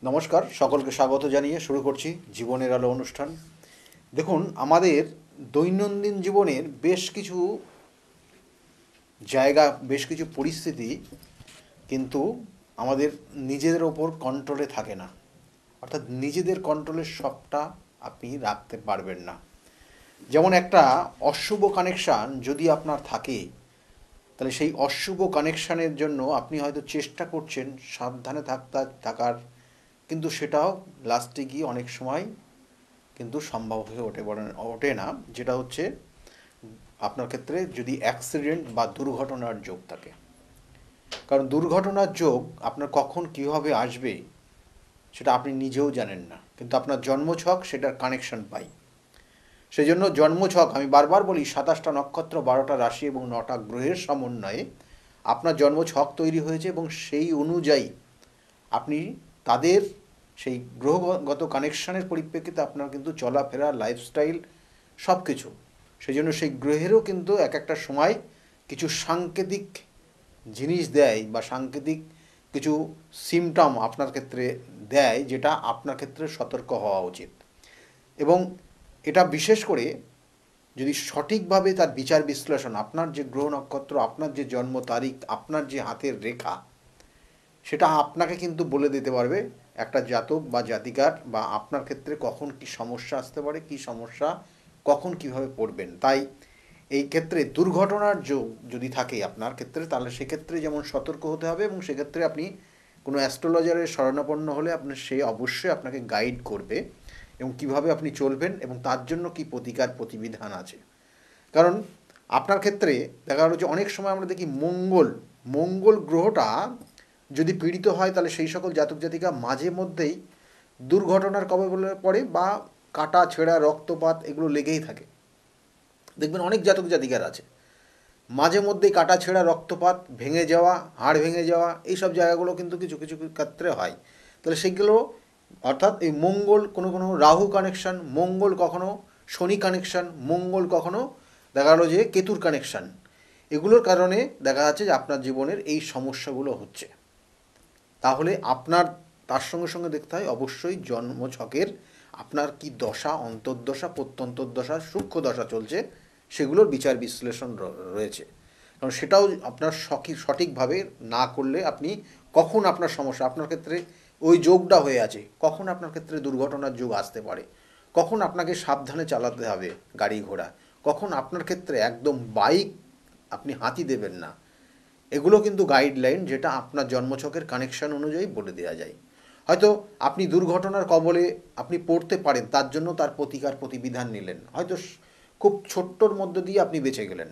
নমস্কার, সকলকে স্বাগত জানিয়ে শুরু করছি জীবনের আলো অনুষ্ঠান। দেখুন, আমাদের দৈনন্দিন জীবনের বেশ কিছু জায়গা, বেশ কিছু পরিস্থিতি কিন্তু আমাদের নিজেদের ওপর কন্ট্রোলে থাকে না। অর্থাৎ নিজেদের কন্ট্রোলের সবটা আপনি রাখতে পারবেন না। যেমন একটা অশুভ কানেকশান যদি আপনার থাকে, তাহলে সেই অশুভ কানেকশানের জন্য আপনি হয়তো চেষ্টা করছেন সাবধানে থাকার, কিন্তু সেটাও লাস্টে গিয়ে অনেক সময় কিন্তু সম্ভব হয়ে ওঠে না। যেটা হচ্ছে আপনার ক্ষেত্রে যদি অ্যাক্সিডেন্ট বা দুর্ঘটনার যোগ থাকে। কারণ দুর্ঘটনার যোগ আপনার কখন কীভাবে আসবে সেটা আপনি নিজেও জানেন না, কিন্তু আপনার জন্মছক সেটার কানেকশন পাই। সেই জন্য জন্মছক, আমি বারবার বলি, 27টা নক্ষত্র, 12টা রাশি এবং 9টা গ্রহের সমন্বয়ে আপনার জন্মছক তৈরি হয়েছে, এবং সেই অনুযায়ী আপনি তাদের সেই গ্রহগত কানেকশানের পরিপ্রেক্ষিতে আপনার কিন্তু চলাফেরা, লাইফস্টাইল সব কিছু। সেই জন্য সেই গ্রহেরও কিন্তু এক একটা সময় কিছু সাংকেতিক জিনিস দেয় বা সাংকেতিক কিছু সিমটম আপনার ক্ষেত্রে দেয়, যেটা আপনার ক্ষেত্রে সতর্ক হওয়া উচিত। এবং এটা বিশেষ করে যদি সঠিকভাবে তার বিচার বিশ্লেষণ, আপনার যে গ্রহ নক্ষত্র, আপনার যে জন্ম তারিখ, আপনার যে হাতের রেখা, সেটা আপনাকে কিন্তু বলে দিতে পারবে একটা জাতক বা জাতিকার বা আপনার ক্ষেত্রে কখন কি সমস্যা আসতে পারে, কি সমস্যা কখন কিভাবে পড়বেন। তাই এই ক্ষেত্রে দুর্ঘটনার যোগ যদি থাকে আপনার ক্ষেত্রে, তাহলে সেক্ষেত্রে যেমন সতর্ক হতে হবে, এবং সেক্ষেত্রে আপনি কোনো অ্যাস্ট্রোলজারের শরণাপন্ন হলে আপনার সে অবশ্যই আপনাকে গাইড করবে এবং কিভাবে আপনি চলবেন এবং তার জন্য কি প্রতিকার প্রতিবিধান আছে। কারণ আপনার ক্ষেত্রে দেখা গেল যে অনেক সময় আমরা দেখি মঙ্গল গ্রহটা যদি পীড়িত হয়, তাহলে সেই সকল জাতক জাতিকা মাঝে মধ্যেই দুর্ঘটনার কবলে পড়ে বা কাটা ছেঁড়া রক্তপাত এগুলো লেগেই থাকে। দেখবেন অনেক জাতক জাতিকার আছে মাঝে মধ্যেই কাটা ছেঁড়া রক্তপাত, ভেঙে যাওয়া, হাড় ভেঙে যাওয়া, এইসব জায়গাগুলো কিন্তু কিছু কিছু ক্ষেত্রে হয়। তাহলে সেগুলো, অর্থাৎ এই মঙ্গল কোনো কোনো রাহু কানেকশান, মঙ্গল কখনো শনি কানেকশান, মঙ্গল কখনো দেখা গেলো যে কেতুর কানেকশান, এগুলোর কারণে দেখা যাচ্ছে যে আপনার জীবনের এই সমস্যাগুলো হচ্ছে। তাহলে আপনার তার সঙ্গে সঙ্গে দেখতে হয় অবশ্যই জন্মছকের আপনার কি দশা, অন্তর্দশা, প্রত্যন্তর্দশা, সূক্ষ্ম দশা চলছে, সেগুলোর বিচার বিশ্লেষণ রয়েছে। কারণ সেটাও আপনার সঠিকভাবে না করলে আপনি কখন আপনার সমস্যা, আপনার ক্ষেত্রে ওই যোগটা হয়ে আছে, কখন আপনার ক্ষেত্রে দুর্ঘটনার যোগ আসতে পারে, কখন আপনাকে সাবধানে চালাতে হবে গাড়ি ঘোড়া, কখন আপনার ক্ষেত্রে একদম বাইক আপনি হাতি দেবেন না, এগুলো কিন্তু গাইডলাইন, যেটা আপনার জন্মছকের কানেকশান অনুযায়ী বলে দেওয়া যায়। হয়তো আপনি দুর্ঘটনার কবলে আপনি পড়তে পারেন, তার জন্য তার প্রতিকার প্রতিবিধান নিলেন, হয়তো খুব ছোট্টর মধ্য দিয়ে আপনি বেঁচে গেলেন,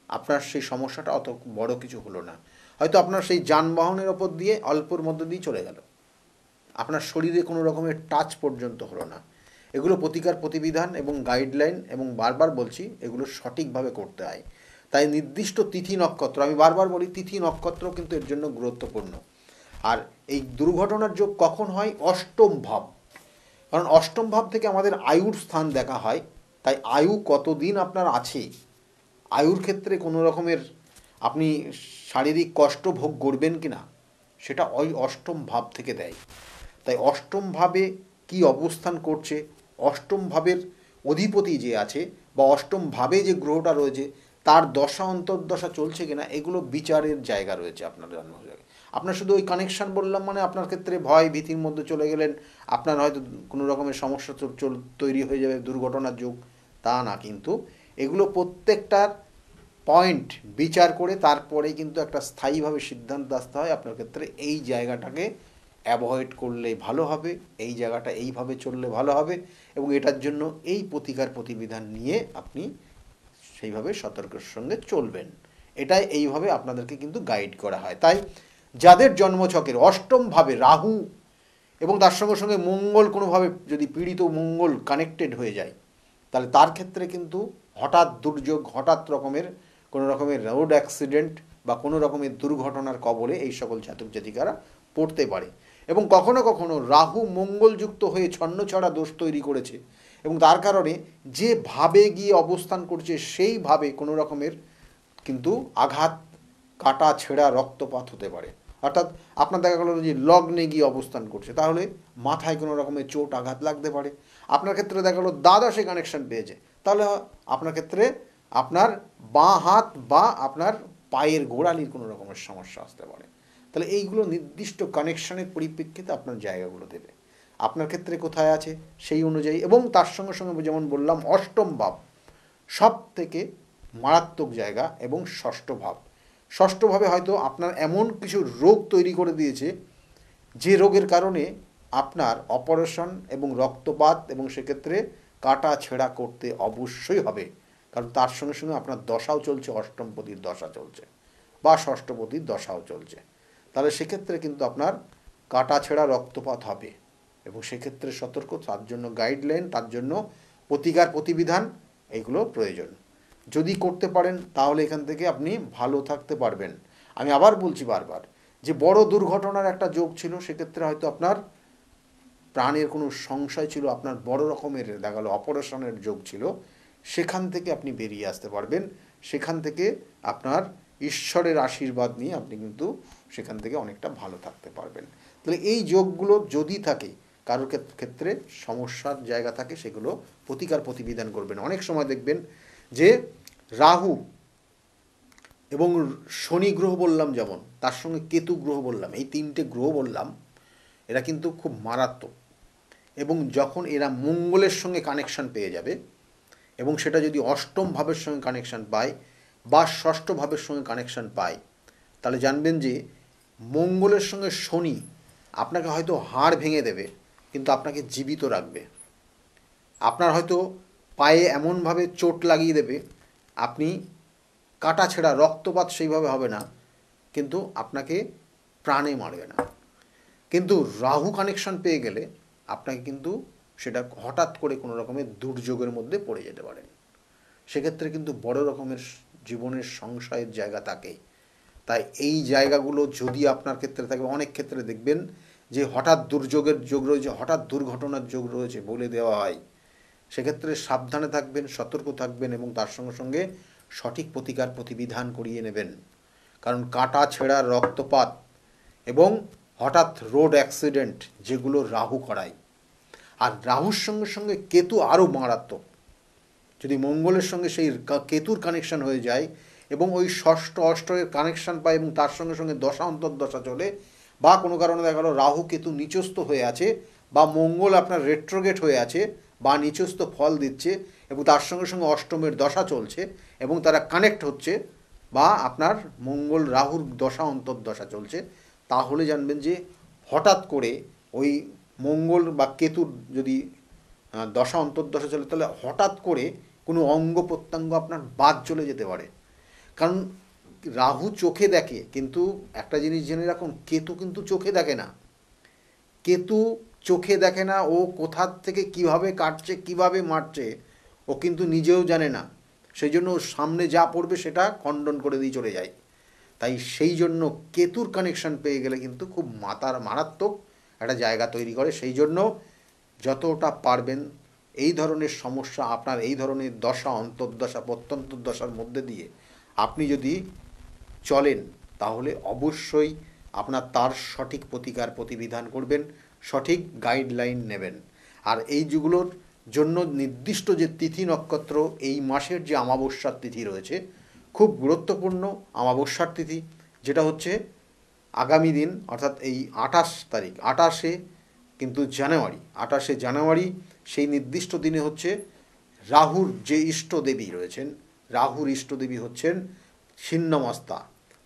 আপনার সেই সমস্যাটা অত বড় কিছু হলো না। হয়তো আপনার সেই যানবাহনের ওপর দিয়ে অল্পর মধ্য দিয়ে চলে গেল, আপনার শরীরে কোনো রকমের টাচ পর্যন্ত হলো না। এগুলো প্রতিকার প্রতিবিধান এবং গাইডলাইন, এবং বারবার বলছি এগুলো সঠিকভাবে করতে হয়। তাই নির্দিষ্ট তিথি নক্ষত্র, আমি বারবার বলি তিথি নক্ষত্র কিন্তু এর জন্য গুরুত্বপূর্ণ। আর এই দুর্ঘটনার যোগ কখন হয়? অষ্টম ভাব। কারণ অষ্টম ভাব থেকে আমাদের আয়ুর স্থান দেখা হয়। তাই আয়ু কতদিন আপনার আছে, আয়ুর ক্ষেত্রে কোনো রকমের আপনি শারীরিক কষ্ট ভোগ করবেন কি না, সেটা ওই অষ্টম ভাব থেকে দেয়। তাই অষ্টম ভাবে কী অবস্থান করছে, অষ্টম ভাবের অধিপতি যে আছে বা অষ্টম ভাবে যে গ্রহটা রয়েছে তার দশা অন্তর্দশা চলছে কিনা, এগুলো বিচারের জায়গা রয়েছে আপনার জন্মজায়গায়। আপনার শুধু ওই কানেকশান বললাম মানে আপনার ক্ষেত্রে ভয় ভীতির মধ্যে চলে গেলেন, আপনার হয়তো কোনো রকমের সমস্যা তৈরি হয়ে যাবে, দুর্ঘটনার যোগ, তা না। কিন্তু এগুলো প্রত্যেকটার পয়েন্ট বিচার করে তারপরে কিন্তু একটা স্থায়ীভাবে সিদ্ধান্ত আসতে হয় আপনার ক্ষেত্রে এই জায়গাটাকে অ্যাভয়েড করলে ভালো হবে, এই জায়গাটা এইভাবে চললে ভালো হবে, এবং এটার জন্য এই প্রতিকার প্রতিবিধান নিয়ে আপনি সেইভাবে সতর্কের সঙ্গে চলবেন। এটাই এইভাবে আপনাদেরকে কিন্তু গাইড করা হয়। তাই যাদের জন্মছকের অষ্টম ভাবে রাহু এবং তার সঙ্গে সঙ্গে মঙ্গল কোনোভাবে যদি পীড়িত, মঙ্গল কানেক্টেড হয়ে যায়, তাহলে তার ক্ষেত্রে কিন্তু হঠাৎ দুর্যোগ, হঠাৎ রকমের কোনো রকমের রোড অ্যাক্সিডেন্ট বা কোনো রকমের দুর্ঘটনার কবলে এই সকল জাতক জাতিকারা পড়তে পারে। এবং কখনো কখনো রাহু মঙ্গলযুক্ত হয়ে ছন্নছাড়া দোষ তৈরি করেছে, এবং তার কারণে যে ভাবে গিয়ে অবস্থান করছে সেইভাবে কোনো রকমের কিন্তু আঘাত, কাটা ছেঁড়া রক্তপাত হতে পারে। অর্থাৎ আপনার দেখা গেলো যে লগ্নে গিয়ে অবস্থান করছে, তাহলে মাথায় কোনো রকমের চোট আঘাত লাগতে পারে। আপনার ক্ষেত্রে দেখা গেলো দ্বাদশে কানেকশন পেয়েছে, তাহলে আপনার ক্ষেত্রে আপনার বাঁ হাত বা আপনার পায়ের গোড়ালির কোনো রকমের সমস্যা আসতে পারে। তাহলে এইগুলো নির্দিষ্ট কানেকশনের পরিপ্রেক্ষিতে আপনার জায়গাগুলো দেবে। আপনার ক্ষেত্রে কোথায় আছে সেই অনুযায়ী, এবং তার সঙ্গে সঙ্গে যেমন বললাম অষ্টম ভাব সব থেকে মারাত্মক জায়গা, এবং ষষ্ঠ ভাব, ষষ্ঠভাবে হয়তো আপনার এমন কিছু রোগ তৈরি করে দিয়েছে যে রোগের কারণে আপনার অপারেশন এবং রক্তপাত, এবং সেক্ষেত্রে কাটা ছেঁড়া করতে অবশ্যই হবে, কারণ তার সঙ্গে সঙ্গে আপনার দশাও চলছে, অষ্টমপতির দশা চলছে বা ষষ্ঠপতির দশাও চলছে। তাহলে সেক্ষেত্রে কিন্তু আপনার কাটা ছেঁড়া রক্তপাত হবে, এবং সেক্ষেত্রে সতর্ক, তার জন্য গাইডলাইন, তার জন্য প্রতিকার প্রতিবিধান এইগুলো প্রয়োজন। যদি করতে পারেন তাহলে এখান থেকে আপনি ভালো থাকতে পারবেন। আমি আবার বলছি বারবার যে বড় দুর্ঘটনার একটা যোগ ছিল, সেক্ষেত্রে হয়তো আপনার প্রাণের কোনো সংশয় ছিল, আপনার বড় রকমের দেখা গেল অপারেশনের যোগ ছিল, সেখান থেকে আপনি বেরিয়ে আসতে পারবেন। সেখান থেকে আপনার ঈশ্বরের আশীর্বাদ নিয়ে আপনি কিন্তু সেখান থেকে অনেকটা ভালো থাকতে পারবেন। তাহলে এই যোগগুলো যদি থাকে, কারোর ক্ষেত্রে সমস্যার জায়গা থাকে, সেগুলো প্রতিকার প্রতিবিধান করবেন। অনেক সময় দেখবেন যে রাহু এবং শনি গ্রহ বললাম, যেমন তার সঙ্গে কেতু গ্রহ বললাম, এই তিনটে গ্রহ বললাম, এরা কিন্তু খুব মারাত্মক। এবং যখন এরা মঙ্গলের সঙ্গে কানেকশান পেয়ে যাবে, এবং সেটা যদি অষ্টম ভাবের সঙ্গে কানেকশান পায় বা ষষ্ঠ ভাবের সঙ্গে কানেকশান পায়, তাহলে জানবেন যে মঙ্গলের সঙ্গে শনি আপনাকে হয়তো হাড় ভেঙে দেবে, কিন্তু আপনাকে জীবিত রাখবে। আপনার হয়তো পায়ে এমনভাবে চোট লাগিয়ে দেবে, আপনি কাটা ছেঁড়া রক্তপাত সেইভাবে হবে না, কিন্তু আপনাকে প্রাণে মারবে না। কিন্তু রাহু কানেকশন পেয়ে গেলে আপনাকে কিন্তু সেটা হঠাৎ করে কোনো রকমের দুর্যোগের মধ্যে পড়ে যেতে পারেন। সেক্ষেত্রে কিন্তু বড় রকমের জীবনের সংশয়ের জায়গা থাকে। তাই এই জায়গাগুলো যদি আপনার ক্ষেত্রে থাকে, অনেক ক্ষেত্রে দেখবেন যে হঠাৎ দুর্যোগের যোগ রয়েছে, হঠাৎ দুর্ঘটনার যোগ রয়েছে বলে দেওয়া হয়। সেক্ষেত্রে সাবধানে থাকবেন, সতর্ক থাকবেন, এবং তার সঙ্গে সঙ্গে সঠিক প্রতিকার প্রতিবিধান করিয়ে নেবেন। কারণ কাটা ছেঁড়া রক্তপাত এবং হঠাৎ রোড অ্যাক্সিডেন্ট যেগুলো রাহু করায়, আর রাহুর সঙ্গে সঙ্গে কেতু আরও মারাত্মক। যদি মঙ্গলের সঙ্গে সেই কেতুর কানেকশান হয়ে যায় এবং ওই ষষ্ঠ অষ্টের কানেকশান পায়, এবং তার সঙ্গে সঙ্গে দশা অন্তর্দশা চলে, বা কোনো কারণে দেখা গেল রাহু কেতু নিচস্থ হয়ে আছে, বা মঙ্গল আপনার রেট্রোগেট হয়ে আছে বা নিচস্থ ফল দিচ্ছে, এবং তার সঙ্গে সঙ্গে অষ্টমের দশা চলছে এবং তারা কানেক্ট হচ্ছে, বা আপনার মঙ্গল রাহুর দশা অন্তর্দশা চলছে, তাহলে জানবেন যে হঠাৎ করে ওই মঙ্গল বা কেতুর যদি দশা অন্তর্দশা চলে, তাহলে হঠাৎ করে কোনো অঙ্গ প্রত্যঙ্গ আপনার বাদ চলে যেতে পারে। কারণ রাহু চোখে দেখে, কিন্তু একটা জিনিস জেনে রাখুন, কেতু কিন্তু চোখে দেখে না। কেতু চোখে দেখে না, ও কোথার থেকে কিভাবে কাটছে, কিভাবে মারছে, ও কিন্তু নিজেও জানে না। সেই জন্য সামনে যা পড়বে সেটা খণ্ডন করে দিয়ে চলে যায়। তাই সেই জন্য কেতুর কানেকশন পেয়ে গেলে কিন্তু খুব মারাত্মক একটা জায়গা তৈরি করে। সেই জন্য যতটা পারবেন এই ধরনের সমস্যা, আপনার এই ধরনের দশা অন্তর্দশা প্রত্যন্তর্দশার মধ্যে দিয়ে আপনি যদি চলেন, তাহলে অবশ্যই আপনার তার সঠিক প্রতিকার প্রতিবিধান করবেন, সঠিক গাইডলাইন নেবেন। আর এইগুলোর জন্য নির্দিষ্ট যে তিথি নক্ষত্র, এই মাসের যে অমাবস্যার তিথি রয়েছে, খুব গুরুত্বপূর্ণ অমাবস্যার তিথি, যেটা হচ্ছে আগামী দিন, অর্থাৎ এই 28 তারিখ, 28শে জানুয়ারি, সেই নির্দিষ্ট দিনে হচ্ছে রাহুর যে ইষ্টদেবী রয়েছেন, রাহুর ইষ্টদেবী হচ্ছেন ছিন্নমস্তা।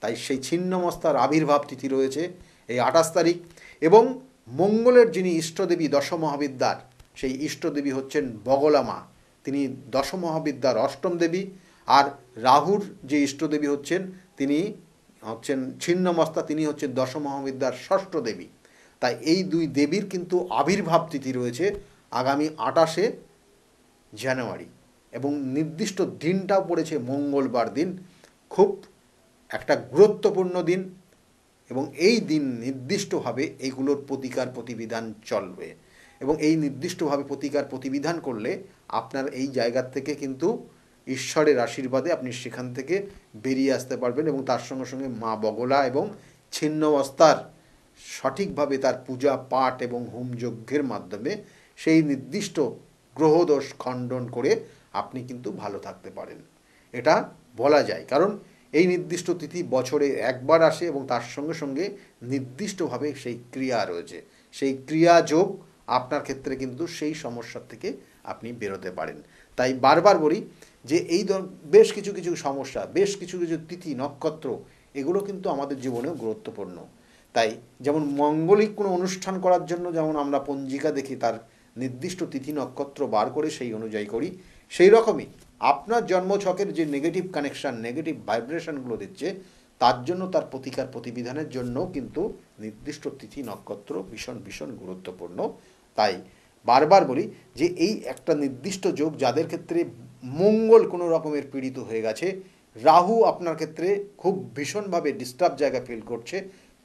তাই সেই ছিন্নমস্তার আবির্ভাব তিথি রয়েছে এই 28 তারিখ। এবং মঙ্গলের যিনি ইষ্টদেবী দশমহাবিদ্যার, সেই ইষ্টদেবী হচ্ছেন বগলামা, তিনি দশমহাবিদ্যার অষ্টম দেবী। আর রাহুর যে ইষ্টদেবী হচ্ছেন, তিনি হচ্ছেন ছিন্নমস্তা, তিনি হচ্ছেন দশমহাবিদ্যার ষষ্ঠ দেবী। তাই এই দুই দেবীর কিন্তু আবির্ভাব তিথি রয়েছে আগামী 28শে জানুয়ারি, এবং নির্দিষ্ট দিনটাও পড়েছে মঙ্গলবার দিন। খুব একটা গুরুত্বপূর্ণ দিন, এবং এই দিন নির্দিষ্টভাবে এইগুলোর প্রতিকার প্রতিবিধান চলবে, এবং এই নির্দিষ্টভাবে প্রতিকার প্রতিবিধান করলে আপনার এই জায়গার থেকে কিন্তু ঈশ্বরের আশীর্বাদে আপনি সেখান থেকে বেরিয়ে আসতে পারবেন, এবং তার সঙ্গে সঙ্গে মা বগলা এবং ছিন্নমস্তার সঠিকভাবে তার পূজা পাঠ এবং হোমযজ্ঞের মাধ্যমে সেই নির্দিষ্ট গ্রহদোষ খণ্ডন করে আপনি কিন্তু ভালো থাকতে পারেন, এটা বলা যায়। কারণ এই নির্দিষ্ট তিথি বছরে একবার আসে এবং তার সঙ্গে সঙ্গে নির্দিষ্টভাবে সেই ক্রিয়া রয়েছে, সেই ক্রিয়াযোগ আপনার ক্ষেত্রে কিন্তু সেই সমস্যার থেকে আপনি বেরোতে পারেন। তাই বারবার বলি যে এই বেশ কিছু কিছু সমস্যা, বেশ কিছু কিছু তিথি নক্ষত্র, এগুলো কিন্তু আমাদের জীবনেও গুরুত্বপূর্ণ। তাই যেমন মঙ্গলিক কোনো অনুষ্ঠান করার জন্য যেমন আমরা পঞ্জিকা দেখি, তার নির্দিষ্ট তিথি নক্ষত্র বার করে সেই অনুযায়ী করি, সেই রকমই আপনার জন্মছকের যে নেগেটিভ কানেকশান, নেগেটিভ ভাইব্রেশনগুলো দিচ্ছে, তার জন্য তার প্রতিকার প্রতিবিধানের জন্য কিন্তু নির্দিষ্ট তিথি নক্ষত্র ভীষণ ভীষণ গুরুত্বপূর্ণ। তাই বারবার বলি যে এই একটা নির্দিষ্ট যোগ, যাদের ক্ষেত্রে মঙ্গল কোনো রকমের পীড়িত হয়ে গেছে, রাহু আপনার ক্ষেত্রে খুব ভীষণভাবে ডিস্টার্ব জায়গা ফিল করছে,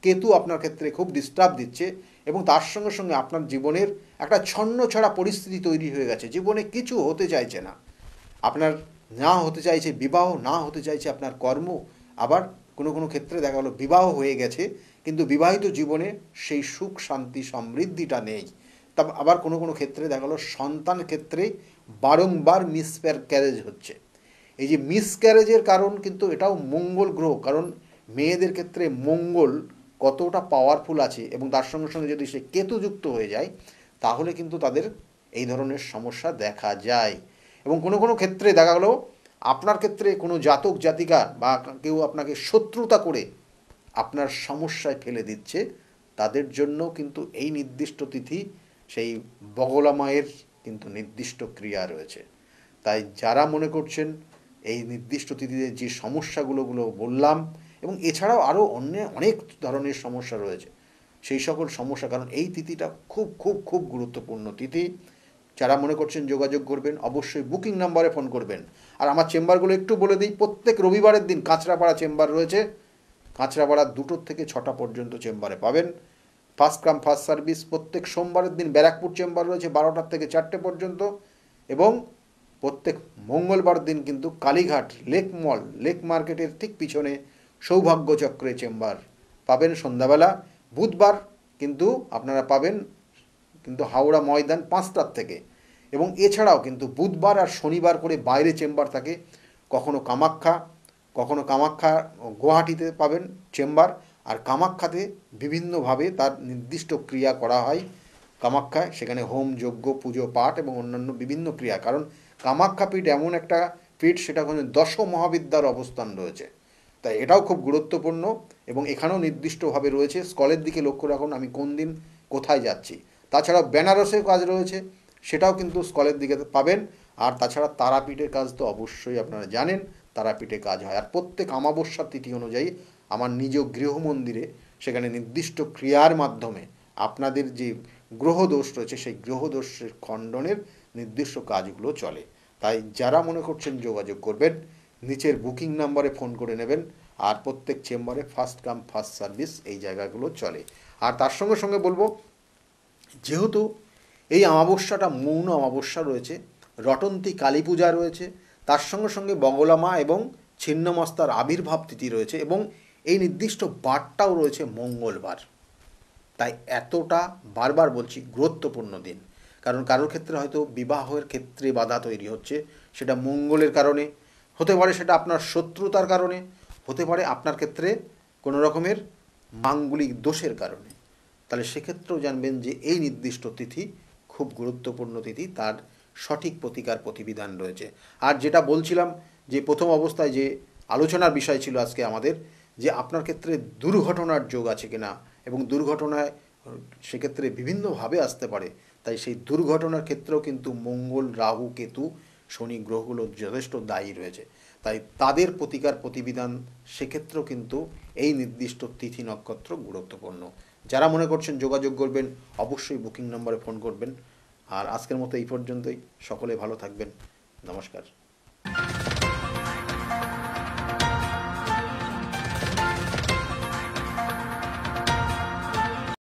কেতু আপনার ক্ষেত্রে খুব ডিস্টার্ব দিচ্ছে, এবং তার সঙ্গে সঙ্গে আপনার জীবনের একটা ছন্নছাড়া পরিস্থিতি তৈরি হয়ে গেছে, জীবনে কিছু হতে চাইছে না, আপনার না হতে চাইছে বিবাহ, না হতে চাইছে আপনার কর্ম, আবার কোনো কোনো ক্ষেত্রে দেখা গেলো বিবাহ হয়ে গেছে কিন্তু বিবাহিত জীবনে সেই সুখ শান্তি সমৃদ্ধিটা নেই। তা আবার কোনো কোনো ক্ষেত্রে দেখা গেলো সন্তান ক্ষেত্রে বারংবার মিসক্যারেজ হচ্ছে। এই যে মিসক্যারেজের কারণ কিন্তু এটাও মঙ্গল গ্রহ, কারণ মেয়েদের ক্ষেত্রে মঙ্গল কতটা পাওয়ারফুল আছে এবং তার সঙ্গে সঙ্গে যদি সে কেতুযুক্ত হয়ে যায় তাহলে কিন্তু তাদের এই ধরনের সমস্যা দেখা যায়। এবং কোনো কোনো ক্ষেত্রে দেখা গেলো আপনার ক্ষেত্রে কোনো জাতক জাতিকা বা কেউ আপনাকে শত্রুতা করে আপনার সমস্যায় ফেলে দিচ্ছে, তাদের জন্য কিন্তু এই নির্দিষ্ট তিথি সেই বগলা মায়ের কিন্তু নির্দিষ্ট ক্রিয়া রয়েছে। তাই যারা মনে করছেন এই নির্দিষ্ট তিথিতে যে সমস্যাগুলো বললাম, এবং এছাড়াও আরও অনেক ধরনের সমস্যা রয়েছে, সেই সকল সমস্যা, কারণ এই তিথিটা খুব খুব খুব গুরুত্বপূর্ণ তিথি। যারা মনে করছেন যোগাযোগ করবেন অবশ্যই বুকিং নাম্বারে ফোন করবেন। আর আমার চেম্বারগুলো একটু বলে দিই, প্রত্যেক রবিবারের দিন কাঁচরাপাড়া চেম্বার রয়েছে, কাঁচরাপাড়া 2টো থেকে 6টা পর্যন্ত চেম্বারে পাবেন। First come first service. প্রত্যেক সোমবারের দিন ব্যারাকপুর চেম্বার রয়েছে 12টা থেকে 4টে পর্যন্ত, এবং প্রত্যেক মঙ্গলবার দিন কিন্তু কালীঘাট লেক মল, লেক মার্কেটের ঠিক পিছনে সৌভাগ্য চক্রে চেম্বার পাবেন সন্ধ্যাবেলা। বুধবার কিন্তু আপনারা পাবেন কিন্তু হাওড়া ময়দান 5টার থেকে, এবং এছাড়াও কিন্তু বুধবার আর শনিবার করে বাইরে চেম্বার থাকে, কখনো কামাখ্যা গুয়াহাটিতে পাবেন চেম্বার, আর কামাখ্যাতে বিভিন্নভাবে তার নির্দিষ্ট ক্রিয়া করা হয় কামাখ্যায়, সেখানে হোম যজ্ঞ পুজো পাঠ এবং অন্যান্য বিভিন্ন ক্রিয়া, কারণ কামাখ্যা পীঠ এমন একটা পীঠ, সেটা কোনো 10 মহাবিদ্যার অবস্থান রয়েছে, তাই এটাও খুব গুরুত্বপূর্ণ। এবং এখানেও নির্দিষ্টভাবে রয়েছে, স্কলের দিকে লক্ষ্য রাখুন আমি কোন দিন কোথায় যাচ্ছি। তাছাড়াও বেনারসের কাজ রয়েছে, সেটাও কিন্তু স্কলের দিকে পাবেন। আর তাছাড়া তারাপীঠের কাজ তো অবশ্যই আপনারা জানেন, তারাপীঠে কাজ হয়। আর প্রত্যেক অমাবস্যার তিথি অনুযায়ী আমার নিজ গৃহ মন্দিরে সেখানে নির্দিষ্ট ক্রিয়ার মাধ্যমে আপনাদের যে গ্রহদোষ রয়েছে সেই গ্রহদোষের খণ্ডনের নির্দিষ্ট কাজগুলো চলে। তাই যারা মনে করছেন যোগাযোগ করবেন, নিচের বুকিং নাম্বারে ফোন করে নেবেন। আর প্রত্যেক চেম্বারে ফার্স্ট কাম ফার্স্ট সার্ভিস এই জায়গাগুলো চলে। আর তার সঙ্গে সঙ্গে বলবো, যেহেতু এই অমাবস্যাটা মৌন অমাবস্যা রয়েছে, রটন্তী কালী পূজা রয়েছে, তার সঙ্গে সঙ্গে বগলা মা এবং ছিন্নমস্তার আবির্ভাব তিথি রয়েছে, এবং এই নির্দিষ্ট বারটাও রয়েছে মঙ্গলবার। তাই এতটা বারবার বলছি গুরুত্বপূর্ণ দিন, কারণ কারোর ক্ষেত্রে হয়তো বিবাহের ক্ষেত্রে বাধা তৈরি হচ্ছে, সেটা মঙ্গলের কারণে হতে পারে, সেটা আপনার শত্রুতার কারণে হতে পারে, আপনার ক্ষেত্রে কোনো রকমের মাঙ্গলিক দোষের কারণে। তাহলে সেক্ষেত্রেও জানবেন যে এই নির্দিষ্ট তিথি খুব গুরুত্বপূর্ণ তিথি, তার সঠিক প্রতিকার প্রতিবিধান রয়েছে। আর যেটা বলছিলাম যে প্রথম অবস্থায় যে আলোচনার বিষয় ছিল আজকে আমাদের, যে আপনার ক্ষেত্রে দুর্ঘটনার যোগ আছে কিনা, এবং দুর্ঘটনায় সেক্ষেত্রে বিভিন্নভাবে আসতে পারে, তাই সেই দুর্ঘটনার ক্ষেত্রেও কিন্তু মঙ্গল রাহু কেতু শনি গ্রহগুলো যথেষ্ট দায়ী রয়েছে। তাই তাদের প্রতিকার প্রতিবিধান সেক্ষেত্রেও কিন্তু এই নির্দিষ্ট তিথি নক্ষত্র গুরুত্বপূর্ণ। যারা মনে করছেন যোগাযোগ করবেন অবশ্যই বুকিং নম্বরে ফোন করবেন। আর আজকের মতো এই পর্যন্তই, সকলে ভালো থাকবেন, নমস্কার।